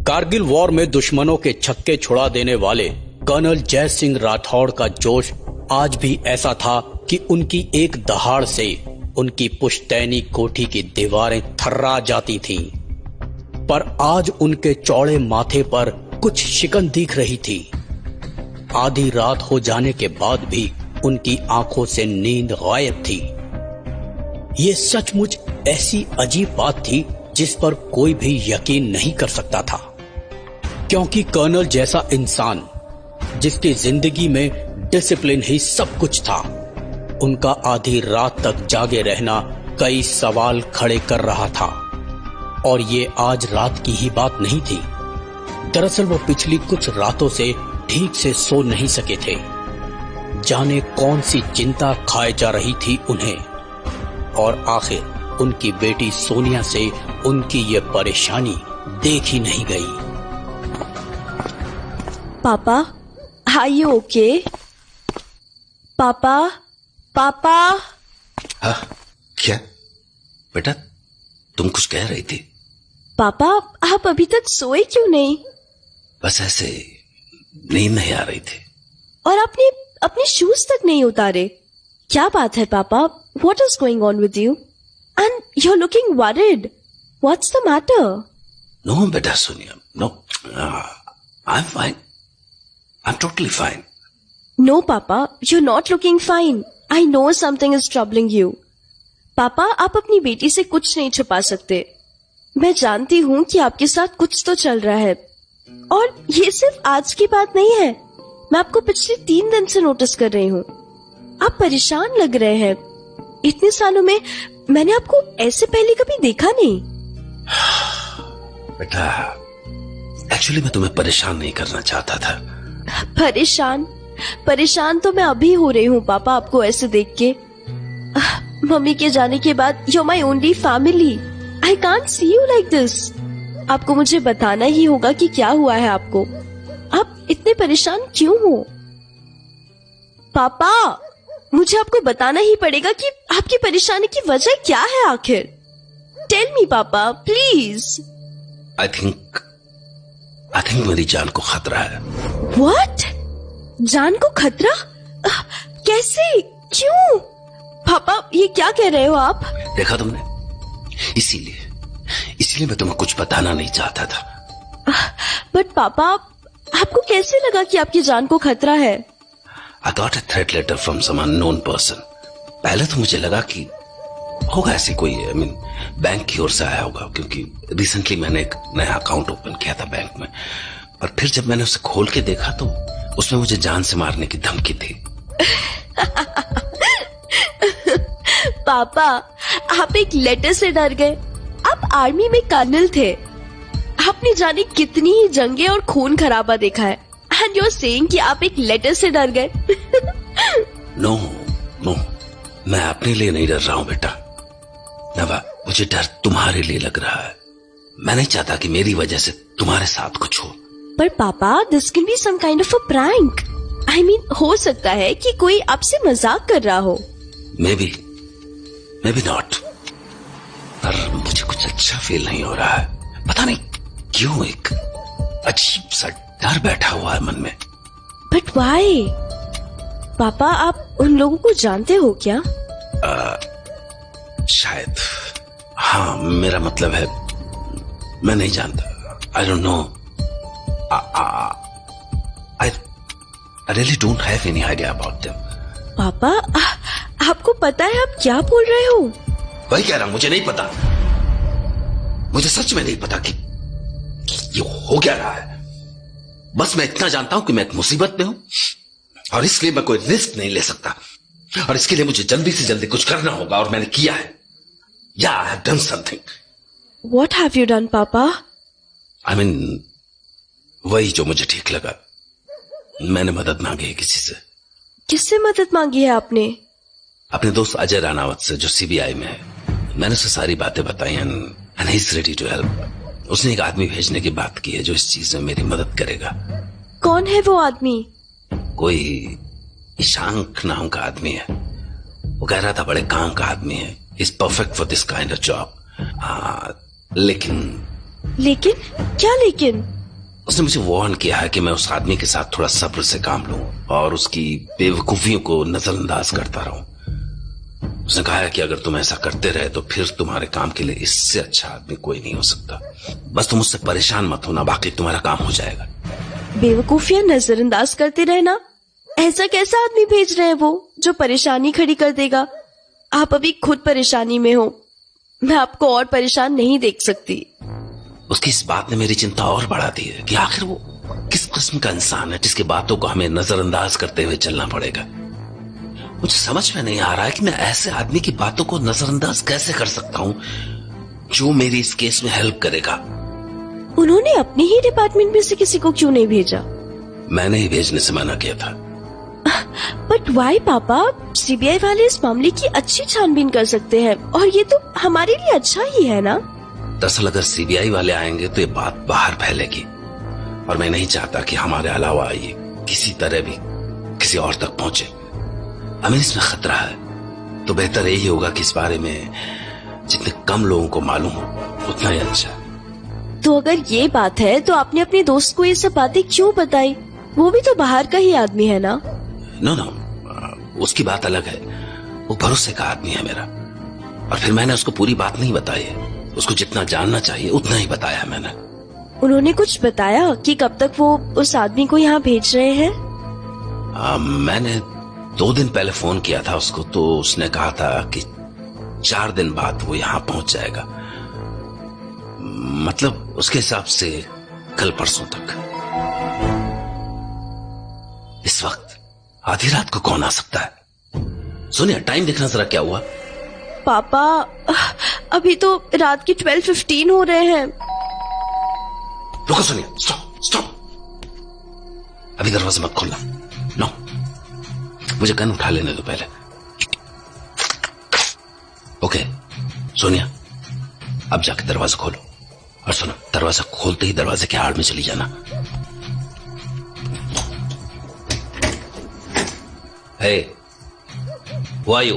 Kargil war में दुश्मनों के छक्के छुड़ा देने वाले कर्नल जय सिंह राठौड़ का जोश आज भी ऐसा था कि उनकी एक दहाड़ से उनकी पुश्तैनी कोठी की दीवारें थर्रा जाती थीं। पर आज उनके चौड़े माथे पर कुछ शिकन दिख रही थी। आधी रात हो जाने के बाद भी उनकी आंखों से नींद गायब थी। ये सचमुच ऐसी अजीब बात थी जिस पर कोई भी यकीन नहीं कर सकता था, क्योंकि कर्नल जैसा इंसान जिसकी जिंदगी में डिसिप्लिन ही सब कुछ था, उनका आधी रात तक जागे रहना कई सवाल खड़े कर रहा था। और ये आज रात की ही बात नहीं थी। दरअसल वो पिछली कुछ रातों से ठीक से सो नहीं सके थे। जाने कौन सी चिंता खाए जा रही थी उन्हें, और आखिर उनकी बेटी सोनिया से उनकी ये परेशानी देखी नहीं गई। पापा, आर यू ओके? पापा, पापा। हाँ, क्या बेटा, तुम कुछ कह रही थी? पापा, आप अभी तक सोए क्यों नहीं? बस ऐसे नींद नहीं आ रही थी। और आपने अपने शूज तक नहीं उतारे। क्या बात है पापा? What is going on with you? And you're looking worried. What's the matter? No, बेटा Sonia, no. I'm fine. I'm totally fine. No, Papa, you're not looking fine. I know something is troubling you. पापा, आप अपनी बेटी से कुछ नहीं छुपा सकते। मैं जानती हूँ कि आपके साथ कुछ तो चल रहा है, और ये सिर्फ आज की बात नहीं है। मैं आपको पिछले 3 दिन से नोटिस कर रही हूँ। आप परेशान लग रहे हैं। इतने सालों में मैंने आपको ऐसे पहले कभी देखा नहीं। बेटा, एक्चुअली मैं तुम्हें परेशान नहीं करना चाहता था। परेशान तो मैं अभी हो रही हूँ पापा, आपको ऐसे देख के। मम्मी के जाने के बाद you're my only family. I can't see you like this. आपको मुझे बताना ही होगा कि क्या हुआ है आपको। आप इतने परेशान क्यों हो? पापा, मुझे आपको बताना ही पड़ेगा कि आपकी परेशानी की वजह क्या है आखिर। टेल मी पापा, प्लीज। आई थिंक मेरी जान को खतरा है। What? जान को खतरा? कैसे? क्यों? पापा, ये क्या कह रहे हो आप? देखा तुमने, इसीलिए मैं तुम्हें कुछ बताना नहीं चाहता था। बट पापा, आपको कैसे लगा कि आपकी जान को खतरा है? I got a threat letter from some unknown person. पहले तो मुझे लगा कि होगा ऐसी कोई बैंक की ओर से आया होगा, क्योंकि रिसेंटली मैंने एक नया अकाउंट ओपन किया था बैंक में। और फिर जब मैंने उसे खोल के देखा तो उसमें मुझे जान से मारने की धमकी थी। पापा, आप एक लेटर से डर गए। आप आर्मी में कर्नल थे। आपने जाने कितनी ही जंगें और खून खराबा देखा है, एंड यू आर सेइंग कि आप एक लेटर से डर गए। नो, मैं अपने लिए नहीं डर रहा हूँ बेटा। नवा, मुझे डर तुम्हारे लिए लग रहा है। मैं नहीं चाहता कि मेरी वजह से तुम्हारे साथ कुछ हो। पर पापा, this can be some kind of a prank. I mean, हो सकता है कि कोई आपसे मजाक कर रहा हो। मे बी नॉट, पर मुझे कुछ अच्छा फील नहीं हो रहा है। पता नहीं क्यों एक अजीब सा डर बैठा हुआ है मन में। But why? पापा, आप उन लोगों को जानते हो क्या? शायद, हाँ, मेरा मतलब है मैं नहीं जानता। I don't know. I really don't have any idea about them. पापा, आपको पता है आप क्या बोल रहे हो? वही कह रहा हूं, मुझे नहीं पता। मुझे सच में नहीं पता कि ये हो क्या रहा है। बस मैं इतना जानता हूं कि मैं एक मुसीबत में हूं, और इसलिए मैं कोई रिस्क नहीं ले सकता, और इसके लिए मुझे जल्दी से जल्दी कुछ करना होगा, और मैंने किया है। Yeah, I have done something. What have you done, पापा? I mean, वही जो मुझे ठीक लगा। मैंने मदद मांगी है किसी से। किससे मदद मांगी है आपने? अपने दोस्त अजय रानावत से, जो सीबीआई में है। मैंने उसे सारी बातें बताई, and he's ready to help. उसने एक आदमी भेजने की बात की है जो इस चीज में मेरी मदद करेगा। कौन है वो आदमी? कोई ईशांक नाम का आदमी है। वो कह रहा था बड़े काम का आदमी है, is perfect for this kind of job. लेकिन क्या लेकिन? उसने मुझे वार्न किया है कि मैं उस आदमी के साथ थोड़ा सब्र से काम लूं और उसकी बेवकूफियों को नजरअंदाज करता रहूं। उसने कहा है कि अगर तुम ऐसा करते रहे तो फिर तुम्हारे काम के लिए इससे अच्छा आदमी कोई नहीं हो सकता। बस तुम उससे परेशान मत होना, बाकी तुम्हारा काम हो जाएगा। बेवकूफियां नजरअंदाज करते रहना? ऐसा कैसा आदमी भेज रहे हैं वो जो परेशानी खड़ी कर देगा? आप अभी खुद परेशानी में हो, मैं आपको और परेशान नहीं देख सकती। उसकी इस बात ने मेरी चिंता और बढ़ा दी है कि आखिर वो किस किस्म का इंसान है जिसकी बातों को हमें नजरअंदाज करते हुए चलना पड़ेगा। मुझे समझ में नहीं आ रहा है कि मैं ऐसे आदमी की बातों को नजरअंदाज कैसे कर सकता हूं जो मेरी इस केस में हेल्प करेगा। उन्होंने अपने ही डिपार्टमेंट में से किसी को क्यों नहीं भेजा? मैंने ही भेजने से मना किया था। बट वाई पापा? सीबीआई वाले इस मामले की अच्छी छानबीन कर सकते हैं और ये तो हमारे लिए अच्छा ही है ना। दरअसल अगर सीबीआई वाले आएंगे तो ये बात बाहर फैलेगी और मैं नहीं चाहता कि हमारे अलावा ये किसी तरह भी किसी और तक पहुंचे। हमें इसमें खतरा है, तो बेहतर यही होगा कि इस बारे में जितने कम लोगों को मालूम हो उतना ही अच्छा। तो अगर ये बात है तो आपने अपने दोस्त को ये सब बातें क्यों बताई? वो भी तो बाहर का ही आदमी है ना। नो, उसकी बात अलग है। वो भरोसे का आदमी है मेरा, और फिर मैंने उसको पूरी बात नहीं बताई है। उसको जितना जानना चाहिए उतना ही बताया मैंने। उन्होंने कुछ बताया कि कब तक वो उस आदमी को यहाँ भेज रहे हैं? मैंने 2 दिन पहले फोन किया था उसको, तो उसने कहा था कि 4 दिन बाद वो यहाँ पहुंच जाएगा। मतलब उसके हिसाब से कल परसों तक। इस वक्त आधी रात को कौन आ सकता है? सोनिया, टाइम देखना जरा, क्या हुआ? पापा, अभी तो रात के 12:15 हो रहे हैं। रुको सोनिया, स्टॉप। अभी दरवाजा मत खोलना। नो, मुझे गन उठा लेने दो पहले। ओके सोनिया, अब जाके दरवाजा खोलो, और सुनो, दरवाजा खोलते ही दरवाजे के आड़ में चली जाना। Hey, who are you?